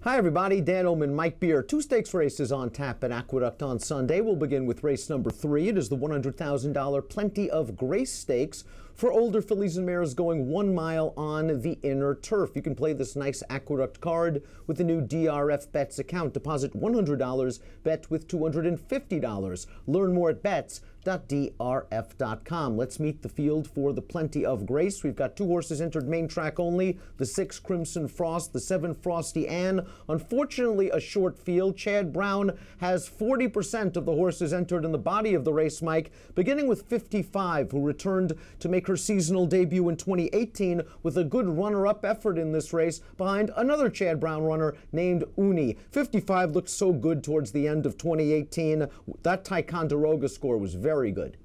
Hi everybody, Dan Illman, Mike Beer. Two stakes races on tap at Aqueduct on Sunday. We'll begin with race number 3. It is the $100,000 Plenty of Grace Stakes for older fillies and mares going 1 mile on the inner turf. You can play this nice Aqueduct card with the new DRF Bets account. Deposit $100, bet with $250. Learn more at bets.drf.com. Let's meet the field for the Plenty of Grace. We've got 2 horses entered main track only, the 6 Crimson Frost, the 7 Frosty Ann. Unfortunately, a short field. Chad Brown has 40% of the horses entered in the body of the race, Mike, beginning with 55, who returned to make her seasonal debut in 2018 with a good runner-up effort in this race behind another Chad Brown runner named Uni. 55 looked so good towards the end of 2018. That Ticonderoga score was very good.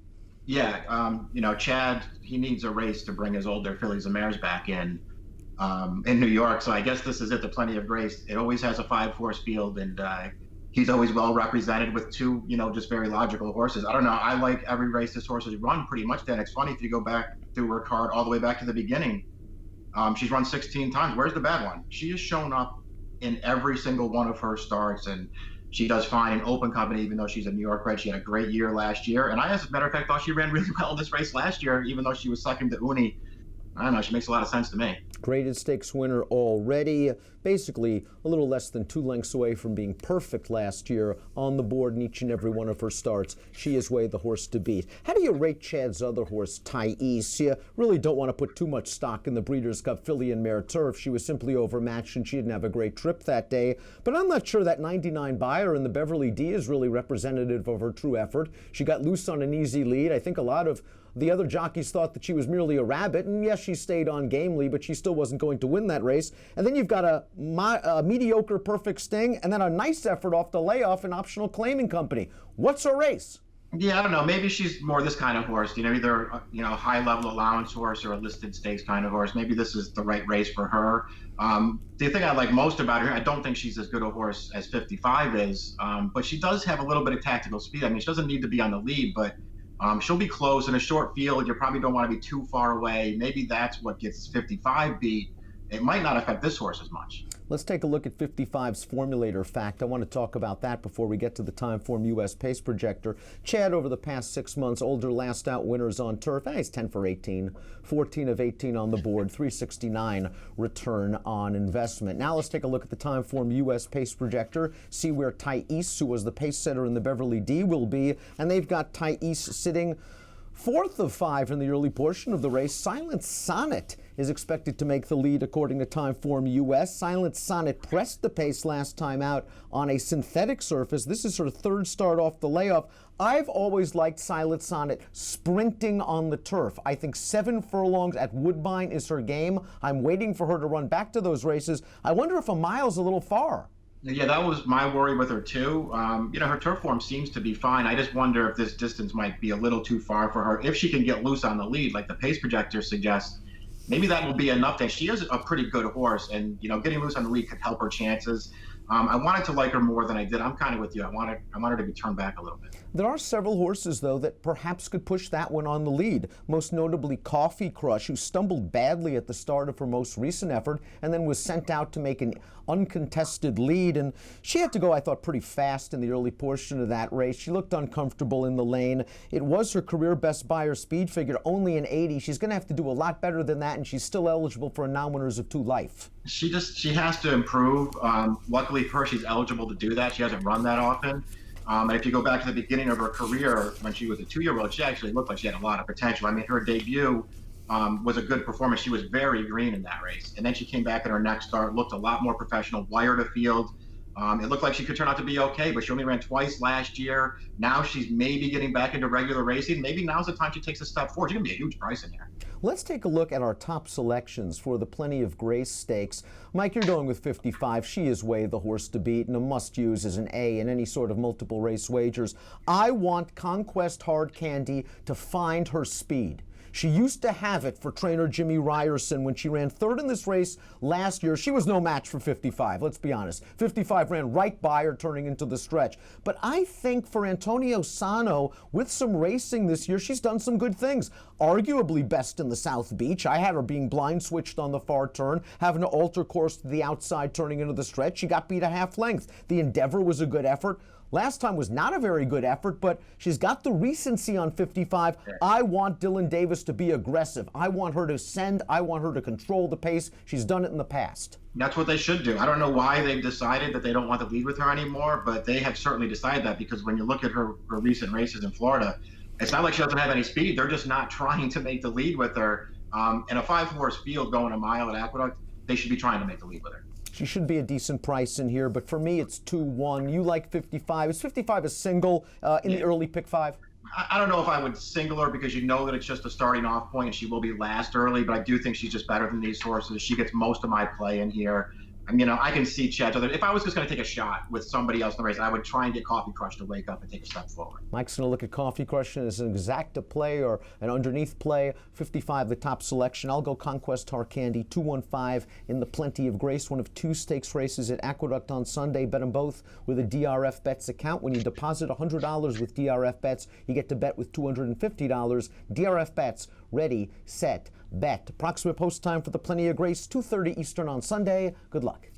Yeah, Chad, he needs a race to bring his older fillies and mares back in New York. So I guess this is it, the Plenty of Grace. It always has a 5-horse field, and he's always well represented with 2, just very logical horses. I don't know. I like every race this horse has run pretty much. Then it's funny if you go back through her card all the way back to the beginning. She's run 16 times. Where's the bad one? She has shown up in every single one of her starts, and she does fine in open company, even though she's a New York bred. She had a great year last year. And I, as a matter of fact, thought she ran really well in this race last year, even though she was second to Uni. I don't know. She makes a lot of sense to me. Graded stakes winner already. Basically, a little less than 2 lengths away from being perfect last year on the board in each and every one of her starts. She is way the horse to beat. How do you rate Chad's other horse, Thais? You really don't want to put too much stock in the Breeders' Cup filly and mare turf. She was simply overmatched and she didn't have a great trip that day. But I'm not sure that 99 buyer in the Beverly D is really representative of her true effort. She got loose on an easy lead. I think a lot of the other jockeys thought that she was merely a rabbit, and yes, she stayed on gamely, but she still wasn't going to win that race. And then you've got a mediocre Perfect Sting, and then a nice effort off the layoff in Optional Claiming Company. What's her race? Yeah, I don't know. Maybe she's more this kind of horse, either a high-level allowance horse or a listed stakes kind of horse. Maybe this is the right race for her. The thing I like most about her, I don't think she's as good a horse as 55 is, but she does have a little bit of tactical speed. I mean, she doesn't need to be on the lead, but she'll be close in a short field. You probably don't want to be too far away. Maybe that's what gets 55 beat. It might not affect this horse as much. Let's take a look at 55's formulator fact. I want to talk about that before we get to the Timeform U.S. Pace Projector. Chad, over the past 6 months, older last out winners on turf. He's 10 for 18, 14 of 18 on the board, 369 return on investment. Now let's take a look at the Timeform U.S. Pace Projector, see where Thais, who was the pace setter in the Beverly D, will be. And they've got Thais sitting 4th of 5 in the early portion of the race. Silent Sonnet is expected to make the lead according to Timeform US. Silent Sonnet pressed the pace last time out on a synthetic surface. This is her 3rd start off the layoff. I've always liked Silent Sonnet sprinting on the turf. I think 7 furlongs at Woodbine is her game. I'm waiting for her to run back to those races. I wonder if a mile's a little far. Yeah, that was my worry with her too. Her turf form seems to be fine. I just wonder if this distance might be a little too far for her. If she can get loose on the lead, like the pace projector suggests, maybe that will be enough. That she is a pretty good horse, and getting loose on the lead could help her chances. I wanted to like her more than I did. I'm kind of with you. I want her to be turned back a little bit. There are several horses, though, that perhaps could push that one on the lead. Most notably Coffee Crush, who stumbled badly at the start of her most recent effort and then was sent out to make an uncontested lead. And she had to go, I thought, pretty fast in the early portion of that race. She looked uncomfortable in the lane. It was her career best buyer speed figure, only an 80. She's going to have to do a lot better than that, and she's still eligible for a non-winners of 2 life. She has to improve. Luckily for her, she's eligible to do that. She hasn't run that often. And if you go back to the beginning of her career, when she was a 2-year-old, she actually looked like she had a lot of potential. I mean, her debut was a good performance. She was very green in that race. And then she came back in her next start, looked a lot more professional, wired a field. It looked like she could turn out to be okay, but she only ran twice last year. Now she's maybe getting back into regular racing. Maybe now's the time she takes a step forward. She's going to be a huge price in here. Let's take a look at our top selections for the Plenty of Grace Stakes. Mike, you're going with 55. She is way the horse to beat, and a must-use as an A in any sort of multiple race wagers. I want Conquest Hard Candy to find her speed. She used to have it for trainer Jimmy Ryerson when she ran third in this race last year. She was no match for 55, let's be honest. 55 ran right by her turning into the stretch. But I think for Antonio Sano, with some racing this year, she's done some good things. Arguably best in the South Beach. I had her being blind switched on the far turn, having to alter course to the outside turning into the stretch. She got beat a half length. The Endeavor was a good effort. Last time was not a very good effort, but she's got the recency on 55. I want Dylan Davis to be aggressive. I want her to send. I want her to control the pace. She's done it in the past. That's what they should do. I don't know why they've decided that they don't want to lead with her anymore, but they have certainly decided that, because when you look at her recent races in Florida, it's not like she doesn't have any speed. They're just not trying to make the lead with her. In a 5-horse field going a mile at Aqueduct, they should be trying to make the lead with her. She should be a decent price in here, but for me, it's 2-1. You like 55. Is 55 a single in the early pick 5? I don't know if I would single her, because you know that it's just a starting off point and she will be last early, but I do think she's just better than these horses. She gets most of my play in here. And, I can see Chad. If I was just going to take a shot with somebody else in the race, I would try and get Coffee Crush to wake up and take a step forward. Mike's going to look at Coffee Crush as an exacta play or an underneath play. 55, the top selection. I'll go Conquest Harcandy, 215 in the Plenty of Grace, one of 2 stakes races at Aqueduct on Sunday. Bet them both with a DRF Bets account. When you deposit $100 with DRF Bets, you get to bet with $250. DRF Bets, ready, set, bet. Approximate post time for the Plenty of Grace, 2:30 Eastern on Sunday. Good luck.